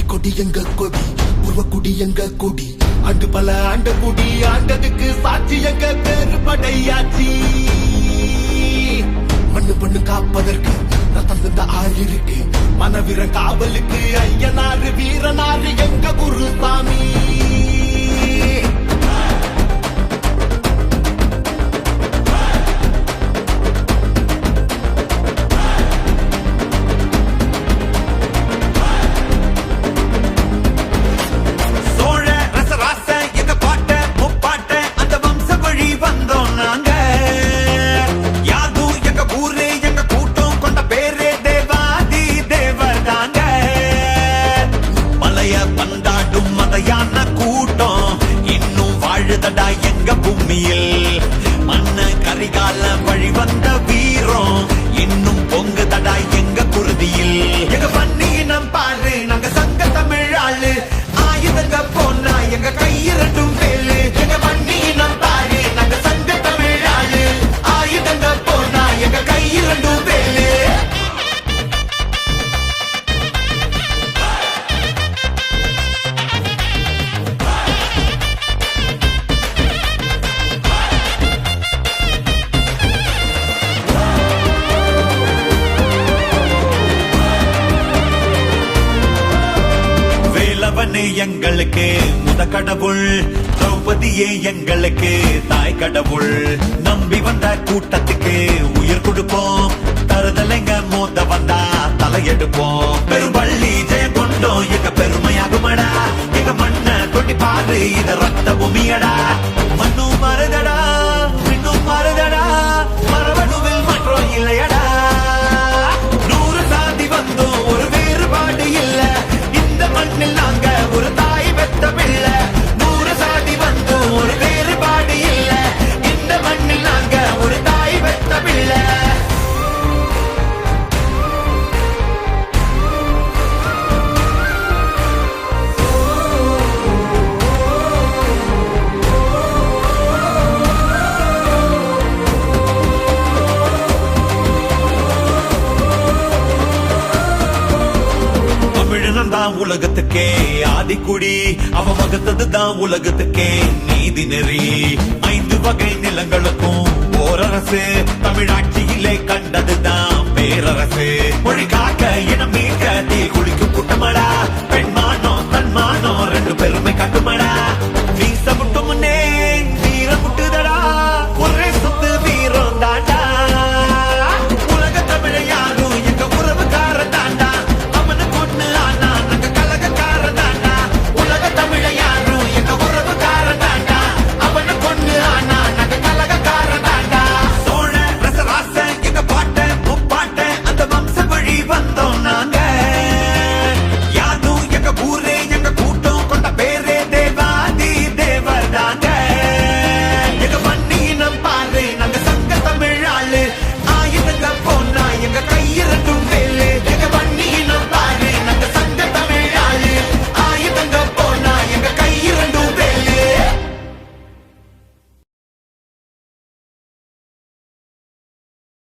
கொடி எங்க கொடி உருவக்குடி எங்க கொடி ஆண்டு பல ஆண்ட குடி ஆண்டதுக்கு சாட்சி எங்க பேரு படையாச்சி மண்ணு பண்ணு காப்பதற்கு ரத்தம் தந்த ஆள் இருக்கு மனவீர காவலுக்கு ஐயனாறு வீரனாறு எங்க குருசாமி எங்க பூமியில் மண்ண கரிகால வழி வந்த வீரம் இன்னும் பொங்கு தடா எங்க குருதியில் எங்க பண்ணினம் பாரு நாங்க சங்க தமிழ் ஆளு ஆயுதங்க போனா எங்க கையிரட்டும் வேலு எங்க பண்ணினம் பாரு நாங்க சங்க தமிழ் ஆளு ஆயுதங்க போனா எங்க கையிரட்டும் வேலு எங்களுக்கு முத கடவுள் திரௌபதியே எங்களுக்கு தாய் கடவுள் நம்பி வந்த கூட்டத்துக்கு உயிர் கொடுப்போம் தருதலைங்க மோத வந்தா தலையெடுப்போம் பெரும்பள்ளி ஜெயம் கொண்டோம் எங்க பெருமையாகுமடா எங்க மண்ண தொட்டி பாரு இத ரத்த பூமியடா மண்ணும் மருதடா இன்னும் மருதடா மரபணுவில் மாற்றம் இல்லையடா 100 சாதி வந்தோம் ஒரு வேறுபாடு இல்ல இந்த மண்ணில் நாங்க ஒரு தாய் பெத்த பிள்ளை 100 சாதி வந்தோம் ஒரு வேறுபாடு இல்ல இந்த மண்ணில் நாங்க ஒரு தாய் பெத்த பிள்ளை உலகத்துக்கே ஆதிக்குடி அவ வகுத்ததுதான் உலகத்துக்கே நீதி நெறி 5 வகை நிலங்களுக்கும் ஓரரசு தமிழாட்சியிலே கண்டதுதான் பேரரசு மொழி காக்க இனம் மீட்க தீ குளிக்கும் கூட்டமடா